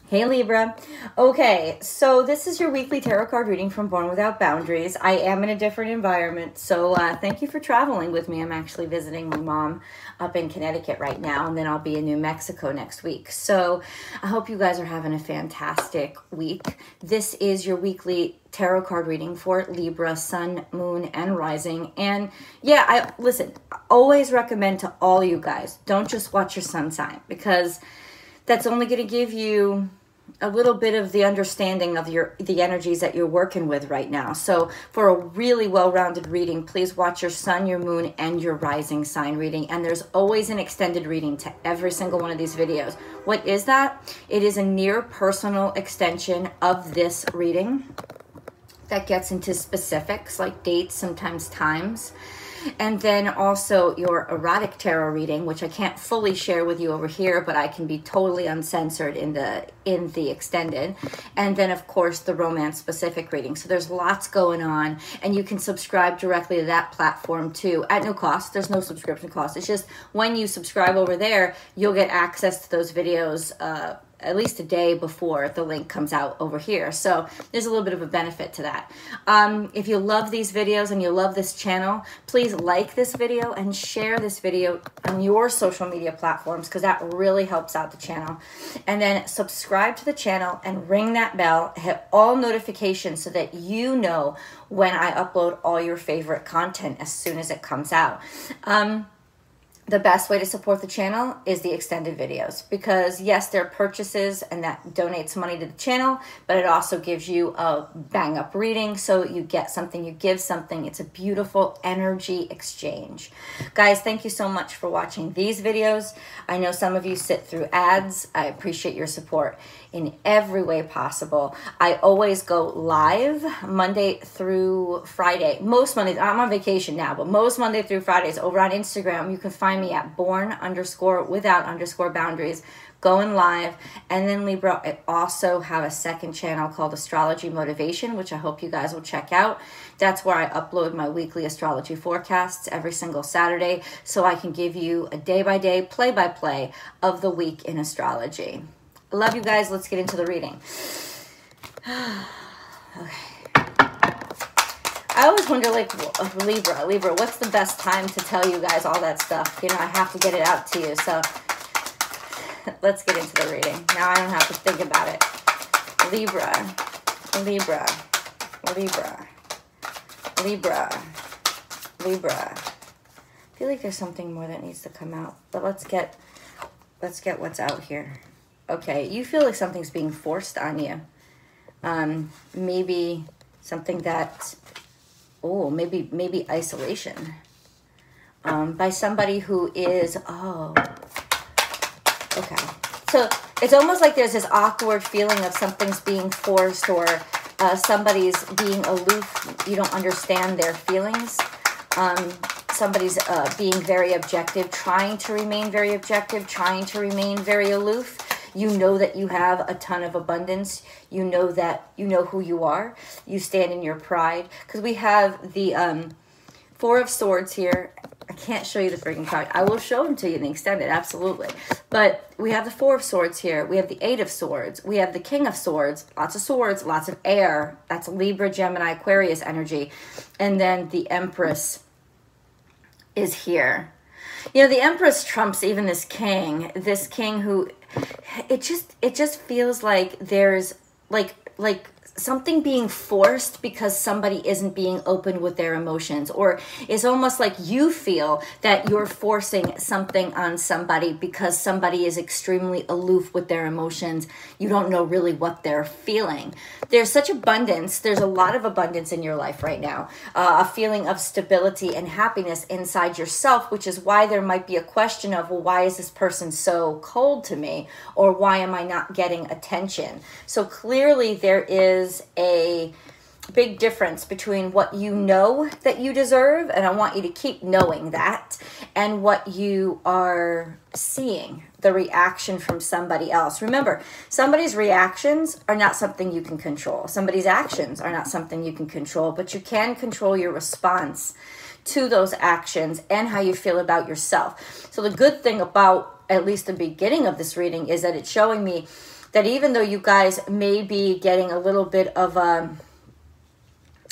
Hey Libra. Okay, so this is your weekly tarot card reading from Born Without Boundaries. I am in a different environment, so thank you for traveling with me. I'm actually visiting my mom up in Connecticut right now, and then I'll be in New Mexico next week. So I hope you guys are having a fantastic week. This is your weekly tarot card reading for Libra, Sun, Moon, and Rising. And yeah, I always recommend to all you guys, don't just watch your sun sign, because that's only going to give you a little bit of the understanding of the energies that you're working with right now. So for a really well-rounded reading, please watch your sun, your moon, and your rising sign reading. And there's always an extended reading to every single one of these videos. What is that? It is a near personal extension of this reading that gets into specifics like dates, sometimes times. And then also your erotic tarot reading, which I can't fully share with you over here, but I can be totally uncensored in the extended. And then of course the romance specific reading. So there's lots going on, and you can subscribe directly to that platform too at no cost. There's no subscription cost. It's just when you subscribe over there, you'll get access to those videos at least a day before the link comes out over here. So there's a little bit of a benefit to that. If you love these videos and you love this channel, please like this video and share this video on your social media platforms, because that really helps out the channel. And then subscribe to the channel and ring that bell, hit all notifications so that you know when I upload all your favorite content as soon as it comes out. The best way to support the channel is the extended videos, because yes, there are purchases and that donates money to the channel, but it also gives you a bang up reading. So you get something, you give something. It's a beautiful energy exchange. Guys, thank you so much for watching these videos. I know some of you sit through ads. I appreciate your support in every way possible. I always go live Monday through Friday. Most Mondays, I'm on vacation now, but most Monday through Fridays over on Instagram. You can find me at born_without_boundaries, going live. And then Libra, I also have a second channel called Astrology Motivation, which I hope you guys will check out. That's where I upload my weekly astrology forecasts every single Saturday, so I can give you a day-by-day, play-by-play of the week in astrology. I love you guys. Let's get into the reading. Okay. I always wonder, like, Libra, what's the best time to tell you guys all that stuff? You know, I have to get it out to you. So let's get into the reading. Now I don't have to think about it. Libra. I feel like there's something more that needs to come out, but let's get what's out here. Okay, you feel like something's being forced on you. Maybe something that, maybe isolation. By somebody who is, okay. So it's almost like there's this awkward feeling of something's being forced, or somebody's being aloof. You don't understand their feelings. Somebody's being very objective, trying to remain very objective, trying to remain very aloof. You know that you have a ton of abundance. You know that you know who you are. You stand in your pride. Because we have the Four of Swords here. I can't show you the freaking card. I will show them to you in the extended, absolutely. But we have the Four of Swords here. We have the Eight of Swords. We have the King of Swords. Lots of air. That's Libra, Gemini, Aquarius energy. And then the Empress is here. You know, the Empress trumps even this king who, it just feels like there's like something being forced because somebody isn't being open with their emotions, or it's almost like you feel that you're forcing something on somebody because somebody is extremely aloof with their emotions. You don't know really what they're feeling. There's such abundance. There's a lot of abundance in your life right now. A feeling of stability and happiness inside yourself, which is why there might be a question of, well, why is this person so cold to me? Or why am I not getting attention? So clearly there is a big difference between what you know that you deserve, and I want you to keep knowing that, and what you are seeing, the reaction from somebody else. Remember, somebody's reactions are not something you can control. Somebody's actions are not something you can control, but you can control your response to those actions and how you feel about yourself. So the good thing about at least the beginning of this reading is that it's showing me that even though you guys may be getting a little bit of a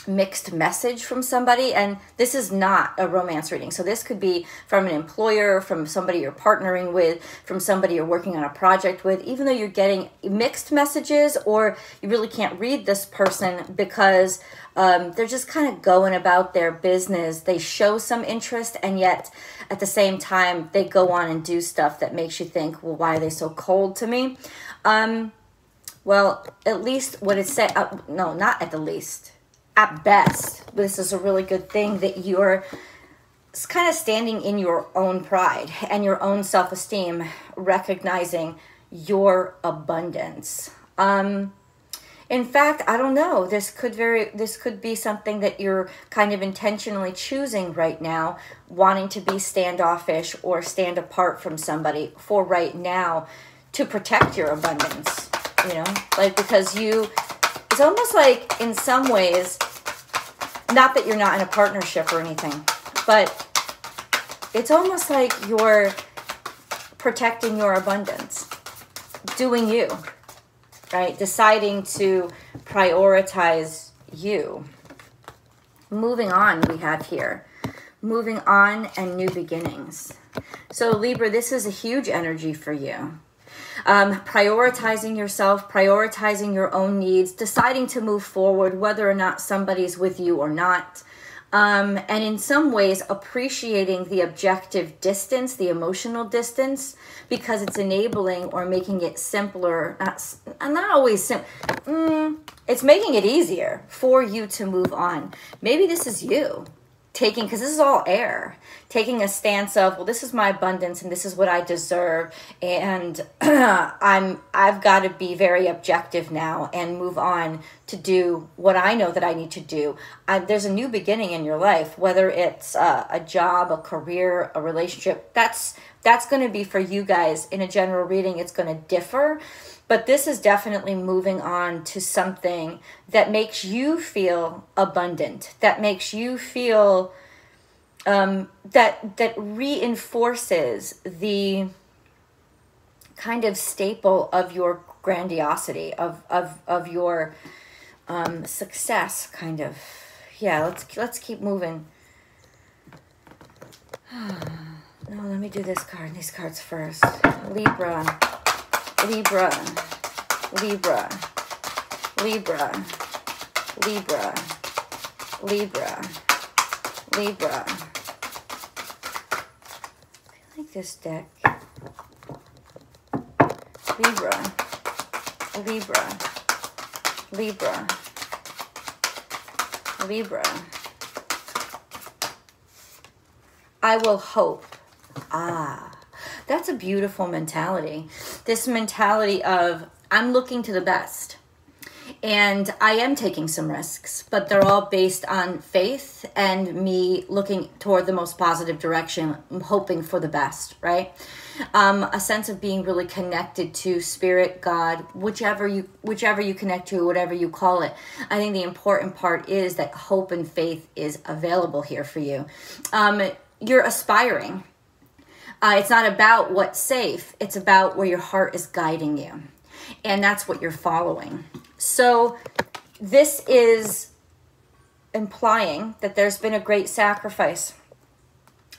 mixed message from somebody, and this is not a romance reading, so this could be from an employer, from somebody you're partnering with, from somebody you're working on a project with, even though you're getting mixed messages, or you really can't read this person because they're just kind of going about their business. They show some interest, and yet at the same time they go on and do stuff that makes you think, well, why are they so cold to me? Well, at least what it said, no, not at the least, at best, this is a really good thing that you're kind of standing in your own pride and your own self-esteem, recognizing your abundance. In fact, I don't know, this could be something that you're kind of intentionally choosing right now, wanting to be standoffish or stand apart from somebody for right now to protect your abundance, you know, like, because it's almost like in some ways, not that you're not in a partnership or anything, but it's almost like you're protecting your abundance, doing you, right? Deciding to prioritize you. Moving on, we have here. Moving on and new beginnings. So Libra, this is a huge energy for you. Prioritizing yourself, prioritizing your own needs, deciding to move forward, whether or not somebody's with you or not. And in some ways, appreciating the objective distance, the emotional distance, because it's enabling or making it simpler. Not always simple. It's making it easier for you to move on. Maybe this is you taking, because this is all air, taking a stance of, well, this is my abundance and this is what I deserve, and I've got to be very objective now and move on to do what I know that I need to do. There's a new beginning in your life, whether it's a job, a career, a relationship. That's going to be for you guys. In a general reading, it's going to differ. But this is definitely moving on to something that makes you feel abundant, that makes you feel, that reinforces the kind of staple of your grandiosity, of your success, kind of. Yeah, let's keep moving. No, let me do this card, these cards first. Libra. Libra, Libra, Libra, Libra, Libra, Libra. I like this deck. Libra, Libra, Libra, Libra. I will hope. That's a beautiful mentality. This mentality of, I'm looking to the best. And I am taking some risks, but they're all based on faith and me looking toward the most positive direction, hoping for the best, right? A sense of being really connected to spirit, God, whichever you connect to, whatever you call it. I think the important part is that hope and faith is available here for you. You're aspiring. It's not about what's safe. It's about where your heart is guiding you. And that's what you're following. So this is implying that there's been a great sacrifice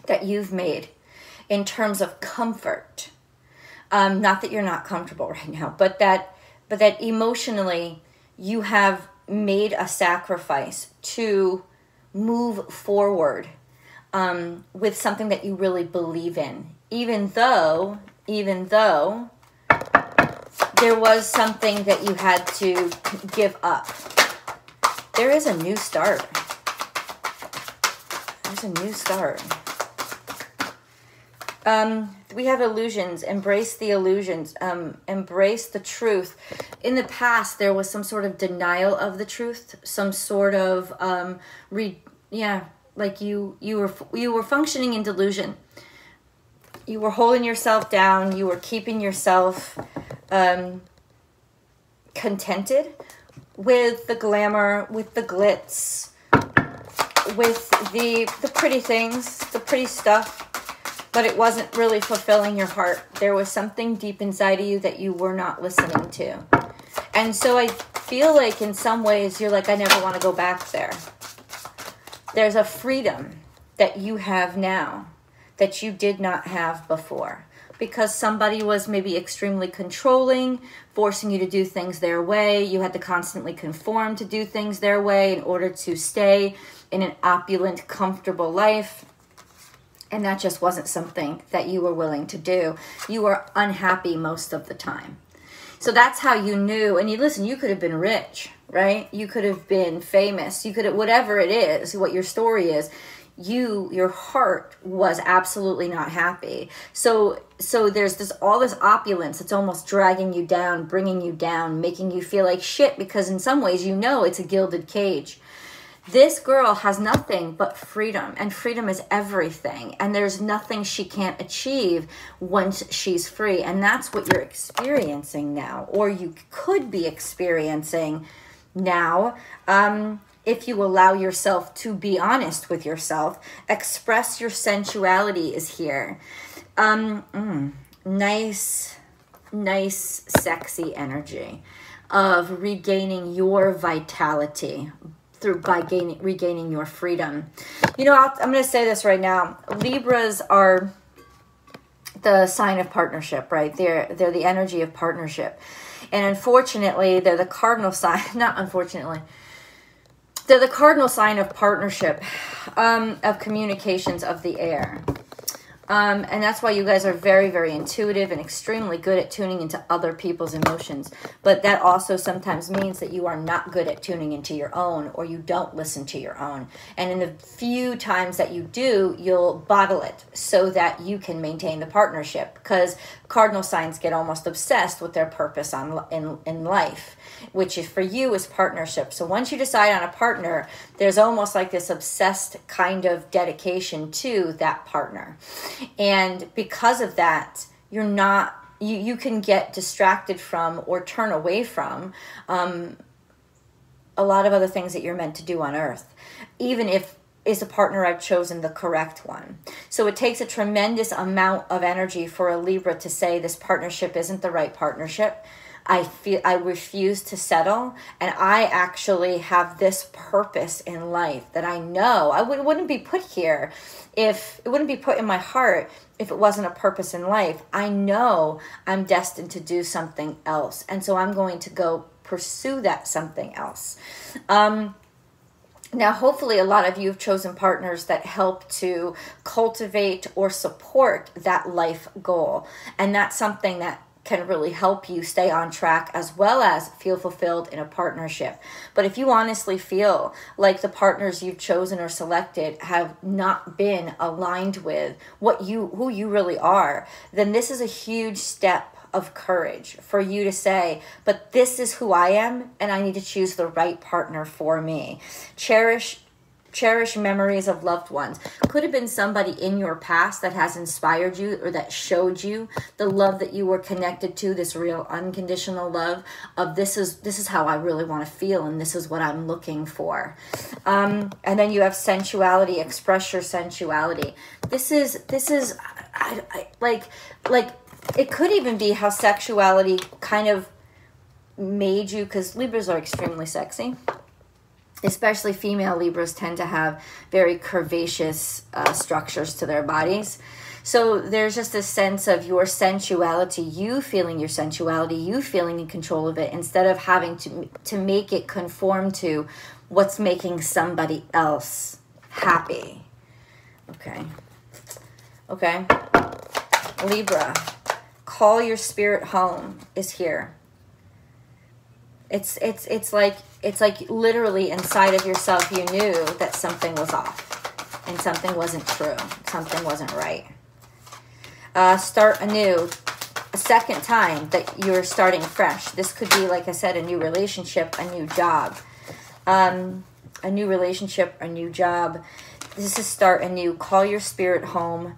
that you've made in terms of comfort. Not that you're not comfortable right now, but that emotionally you have made a sacrifice to move forward with something that you really believe in. Even though there was something that you had to give up. There is a new start. There's a new start. We have illusions. Embrace the illusions. Embrace the truth. In the past, there was some sort of denial of the truth. Some sort of, like you were functioning in delusion. You were holding yourself down. You were keeping yourself contented with the glamour, with the glitz, with the pretty things, the pretty stuff. but it wasn't really fulfilling your heart. There was something deep inside of you that you were not listening to. And so I feel like in some ways you're like, I never want to go back there. There's a freedom that you have now that you did not have before, because somebody was maybe extremely controlling, forcing you to do things their way. You had to constantly conform to do things their way in order to stay in an opulent, comfortable life. And that just wasn't something that you were willing to do. You were unhappy most of the time. So that's how you knew. And you listen, you could have been rich, right? You could have been famous. You could have, whatever it is, what your story is, your heart was absolutely not happy. So there's all this opulence. It's almost dragging you down, bringing you down, making you feel like shit, because in some ways, you know, it's a gilded cage. This girl has nothing but freedom, and freedom is everything. And there's nothing she can't achieve once she's free. And that's what you're experiencing now, or you could be experiencing now. If you allow yourself to be honest with yourself, express your sensuality is here. Nice, sexy energy of regaining your vitality by regaining your freedom. You know, I'm going to say this right now. Libras are the sign of partnership, right? They're the energy of partnership. And unfortunately, they're the cardinal sign, not unfortunately, they're the cardinal sign of partnership, of communications of the air. And that's why you guys are very, very intuitive and extremely good at tuning into other people's emotions. But that also sometimes means that you are not good at tuning into your own, or you don't listen to your own. And in the few times that you do, you'll bottle it so that you can maintain the partnership, because cardinal signs get almost obsessed with their purpose in life, which is for you is partnership. So once you decide on a partner, there's almost like this obsessed kind of dedication to that partner. And because of that, you're not, you can get distracted from or turn away from a lot of other things that you're meant to do on earth, even if is a partner I've chosen the correct one. So it takes a tremendous amount of energy for a Libra to say this partnership isn't the right partnership. I refuse to settle, and I actually have this purpose in life that I know wouldn't be put here if it wouldn't be put in my heart if it wasn't a purpose in life. I know I'm destined to do something else, and so I'm going to go pursue that something else. Now, hopefully a lot of you have chosen partners that help to cultivate or support that life goal. And that's something that can really help you stay on track as well as feel fulfilled in a partnership. But if you honestly feel like the partners you've chosen or selected have not been aligned with who you really are, then this is a huge step of courage for you to say, but this is who I am, and I need to choose the right partner for me. Cherish memories of loved ones. Could have been somebody in your past that has inspired you or that showed you the love that you were connected to, this real unconditional love of this is how I really want to feel, and this is what I'm looking for. And then you have sensuality. Express your sensuality. This is like it could even be how sexuality kind of made you, because Libras are extremely sexy. Especially female Libras tend to have very curvaceous structures to their bodies. So there's just a sense of your sensuality, you feeling your sensuality, you feeling in control of it, instead of having to make it conform to what's making somebody else happy. Okay. Libra, call your spirit home is here. It's like literally inside of yourself you knew that something was off and something wasn't true, something wasn't right. Start anew, a second time that you're starting fresh. This could be, like I said, a new relationship, a new job. A new relationship, a new job. This is start anew. Call your spirit home.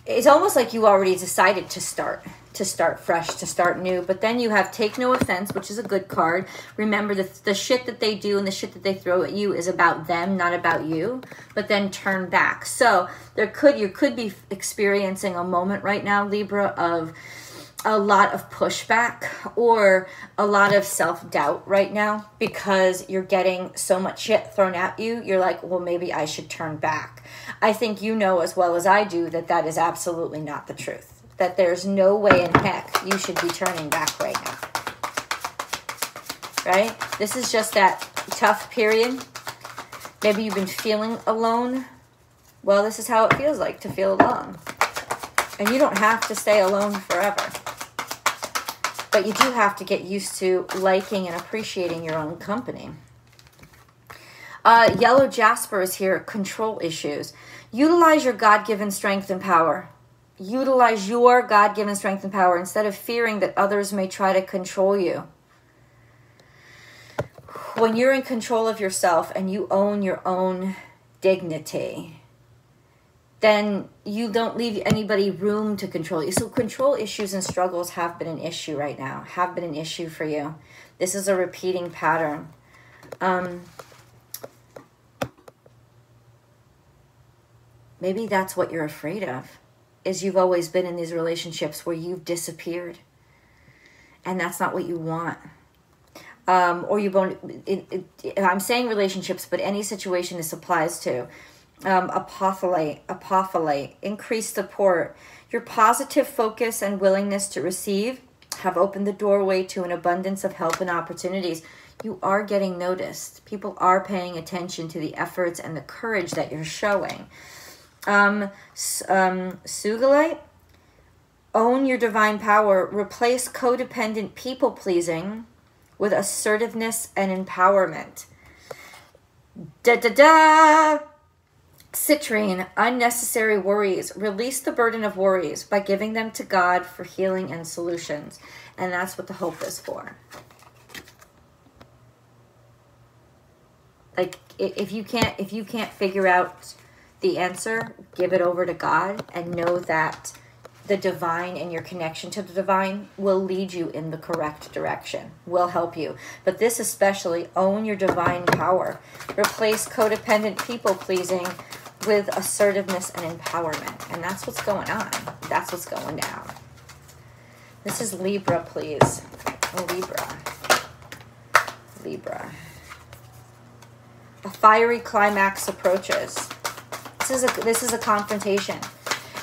It's almost like you already decided to start to start fresh, to start new. But then you have take no offense, which is a good card. Remember, the shit that they do and the shit that they throw at you is about them, not about you. But then turn back. So you could be experiencing a moment right now, Libra, of a lot of pushback or a lot of self-doubt right now, because you're getting so much shit thrown at you. You're like, well, maybe I should turn back. I think you know as well as I do that that is absolutely not the truth. That there's no way in heck you should be turning back right now. Right? This is just that tough period. Maybe you've been feeling alone. Well, this is how it feels like to feel alone. And you don't have to stay alone forever. But you do have to get used to liking and appreciating your own company. Yellow Jasper is here. Control issues. Utilize your God-given strength and power. Utilize your God-given strength and power instead of fearing that others may try to control you. When you're in control of yourself and you own your own dignity, then you don't leave anybody room to control you. So control issues and struggles have been an issue right now, have been an issue for you. This is a repeating pattern. Maybe that's what you're afraid of. Is you've always been in these relationships where you've disappeared, and that's not what you want. Or you won't. I'm saying relationships, but any situation this applies to. Apophyllite, increased support. Your positive focus and willingness to receive have opened the doorway to an abundance of help and opportunities. You are getting noticed. People are paying attention to the efforts and the courage that you're showing. Sugilite, own your divine power. Replace codependent people-pleasing with assertiveness and empowerment. Citrine, unnecessary worries. Release the burden of worries by giving them to God for healing and solutions. And that's what the hope is for. Like, if you can't figure out the answer, give it over to God and know that the divine and your connection to the divine will lead you in the correct direction, will help you. But this especially, own your divine power. Replace codependent people-pleasing with assertiveness and empowerment. And that's what's going on. That's what's going down. This is Libra, please. Libra. A fiery climax approaches. This is a confrontation.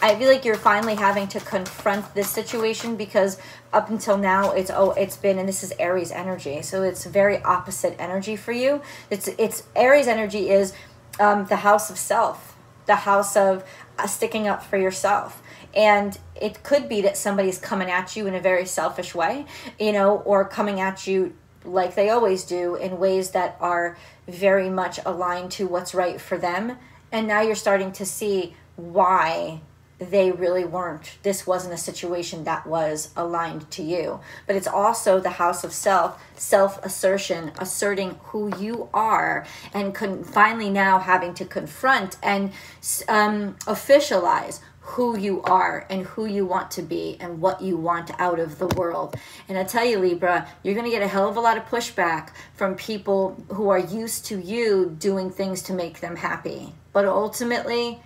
I feel like you're finally having to confront this situation, because up until now it's been, and this is Aries energy, so it's very opposite energy for you. It's Aries energy is the house of self, the house of sticking up for yourself. And it could be that somebody's coming at you in a very selfish way, or coming at you like they always do in ways that are very much aligned to what's right for them. And now you're starting to see why they really weren't. This wasn't a situation that was aligned to you. But it's also the house of self-assertion, asserting who you are, and finally now having to confront and officialize who you are and who you want to be and what you want out of the world. And I tell you, Libra, you're going to get a hell of a lot of pushback from people who are used to you doing things to make them happy. But ultimately,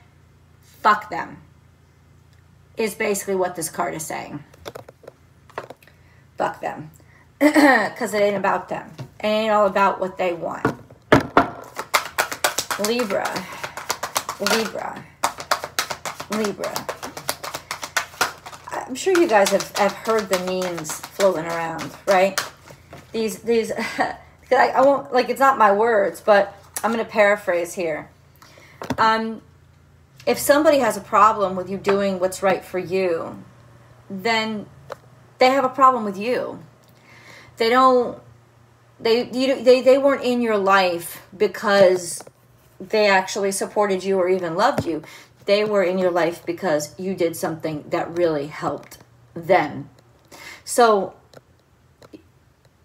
fuck them, is basically what this card is saying. Fuck them. Because it ain't about them. It ain't all about what they want. Libra. I'm sure you guys have heard the memes floating around, right? These I won't, like, it's not my words, but I'm going to paraphrase here. If somebody has a problem with you doing what's right for you, then they have a problem with you. They weren't in your life because they actually supported you or even loved you. They were in your life because you did something that really helped them. So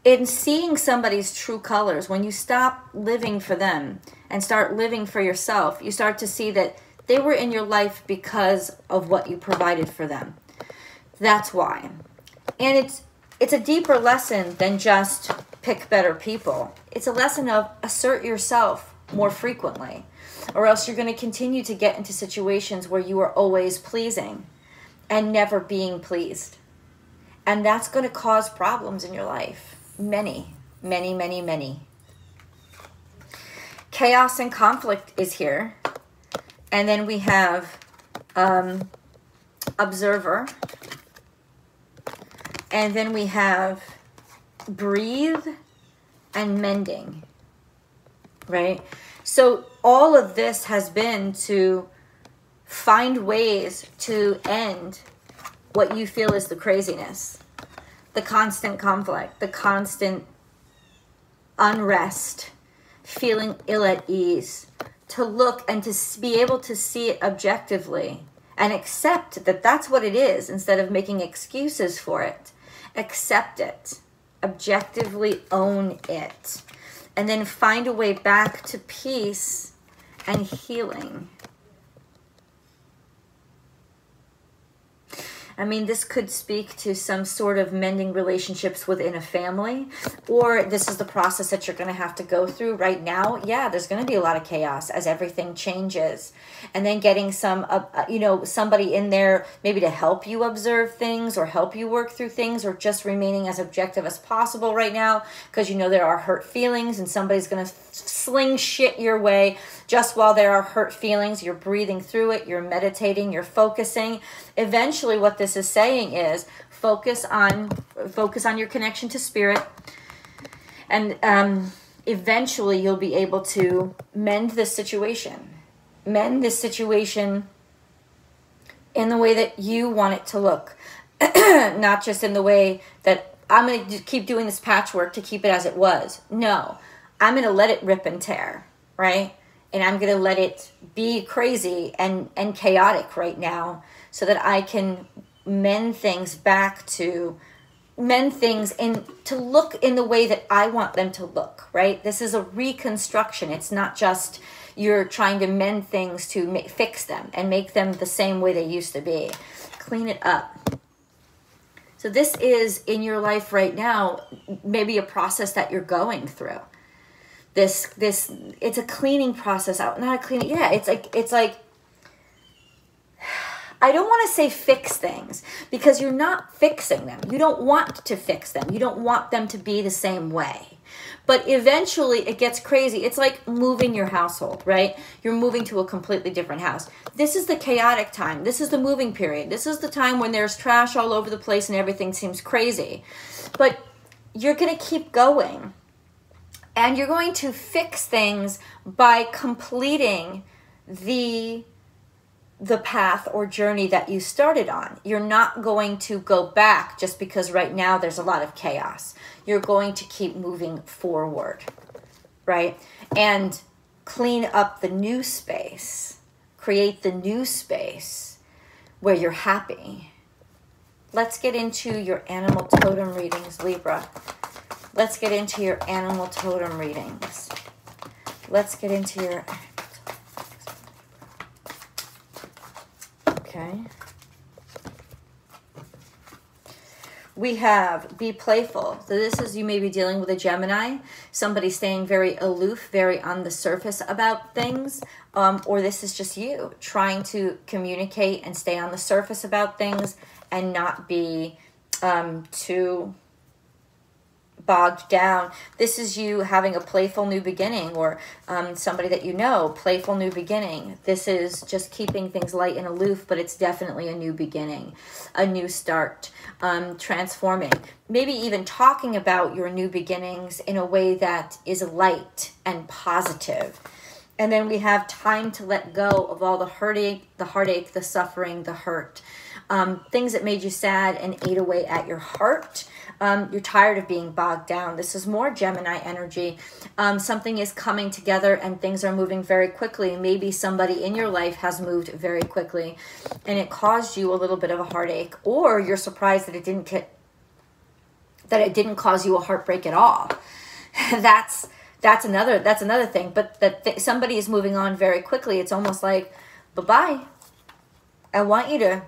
in seeing somebody's true colors, when you stop living for them and start living for yourself, you start to see that they were in your life because of what you provided for them. That's why. And it's a deeper lesson than just pick better people. It's a lesson of assert yourself more frequently, or else you're going to continue to get into situations where you are always pleasing and never being pleased. And that's going to cause problems in your life. Many, many, many, many. Chaos and conflict is here. And then we have observer. And then we have breathe and mending, right? So all of this has been to find ways to end what you feel is the craziness, the constant conflict, the constant unrest, feeling ill at ease, to look and to be able to see it objectively and accept that that's what it is instead of making excuses for it. Accept it, objectively own it, and then find a way back to peace and healing. I mean, this could speak to some sort of mending relationships within a family, or this is the process that you're going to have to go through right now. Yeah, there's going to be a lot of chaos as everything changes. And then getting some, somebody in there maybe to help you observe things or help you work through things, or just remaining as objective as possible right now, because you know there are hurt feelings and somebody's going to sling shit your way just while there are hurt feelings. You're breathing through it, you're meditating, you're focusing. Eventually what this is saying is focus on your connection to spirit, and eventually you'll be able to mend this situation in the way that you want it to look. Not just in the way that I'm going to keep doing this patchwork to keep it as it was. No, I'm going to let it rip and tear, right? And I'm going to let it be crazy and chaotic right now, so that I can mend things and to look in the way that I want them to look, right? This is a reconstruction. It's not just you're trying to mend things to fix them and make them the same way they used to be. Clean it up. So this is in your life right now, maybe a process that you're going through. This it's a cleaning process out, not a cleaning. Yeah, it's like I don't want to say fix things, because you're not fixing them. You don't want to fix them. You don't want them to be the same way. But eventually it gets crazy. It's like moving your household, right? You're moving to a completely different house. This is the chaotic time. This is the moving period. This is the time when there's trash all over the place and everything seems crazy. But you're going to keep going. And you're going to fix things by completing the path or journey that you started on. You're not going to go back just because right now there's a lot of chaos. You're going to keep moving forward, right? And clean up the new space. Create the new space where you're happy. Let's get into your animal totem readings, Libra. Let's get into your animal totem readings. Let's get into your... Okay. We have be playful. So this is, you may be dealing with a Gemini, somebody staying very aloof, very on the surface about things, or this is just you trying to communicate and stay on the surface about things and not be too bogged down. This is you having a playful new beginning, or somebody that you know, playful new beginning. This is just keeping things light and aloof, but it's definitely a new beginning, a new start, transforming. Maybe even talking about your new beginnings in a way that is light and positive. And then we have time to let go of all the heartache, the suffering, the hurt. Things that made you sad and ate away at your heart. You're tired of being bogged down. This is more Gemini energy. Something is coming together and things are moving very quickly. Maybe somebody in your life has moved very quickly and it caused you a little bit of a heartache, or you're surprised that it didn't cause you a heartbreak at all. That's another thing. But that somebody is moving on very quickly. It's almost like, bye-bye. I want you to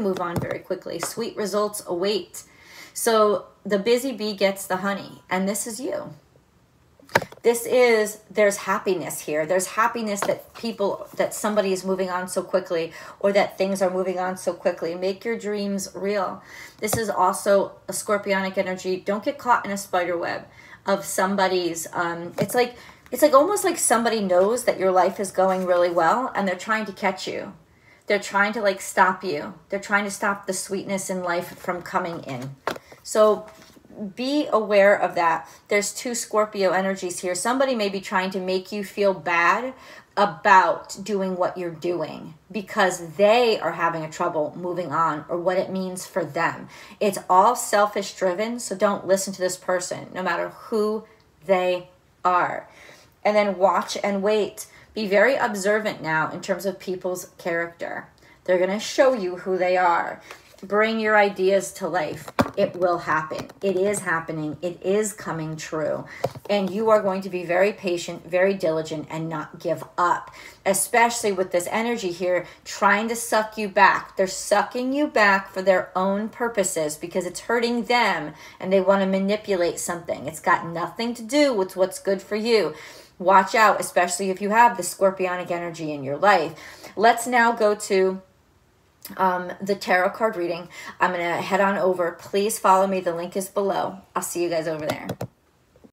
move on very quickly. Sweet results await. So the busy bee gets the honey, and this is you. There's happiness here. There's happiness that somebody is moving on so quickly, or that things are moving on so quickly. Make your dreams real. This is also a scorpionic energy. Don't get caught in a spider web of somebody's, it's like almost like somebody knows that your life is going really well, and they're trying to catch you. They're trying to like stop you. They're trying to stop the sweetness in life from coming in. So be aware of that. There's two Scorpio energies here. Somebody may be trying to make you feel bad about doing what you're doing because they are having a trouble moving on, or what it means for them. It's all selfish driven, so don't listen to this person, no matter who they are. And then watch and wait. Be very observant now in terms of people's character. They're going to show you who they are. Bring your ideas to life. It will happen. It is happening. It is coming true. And you are going to be very patient, very diligent, and not give up. Especially with this energy here, trying to suck you back. They're sucking you back for their own purposes because it's hurting them and they want to manipulate something. It's got nothing to do with what's good for you. Watch out, especially if you have the scorpionic energy in your life. Let's now go to the tarot card reading. I'm going to head on over. Please follow me. The link is below. I'll see you guys over there.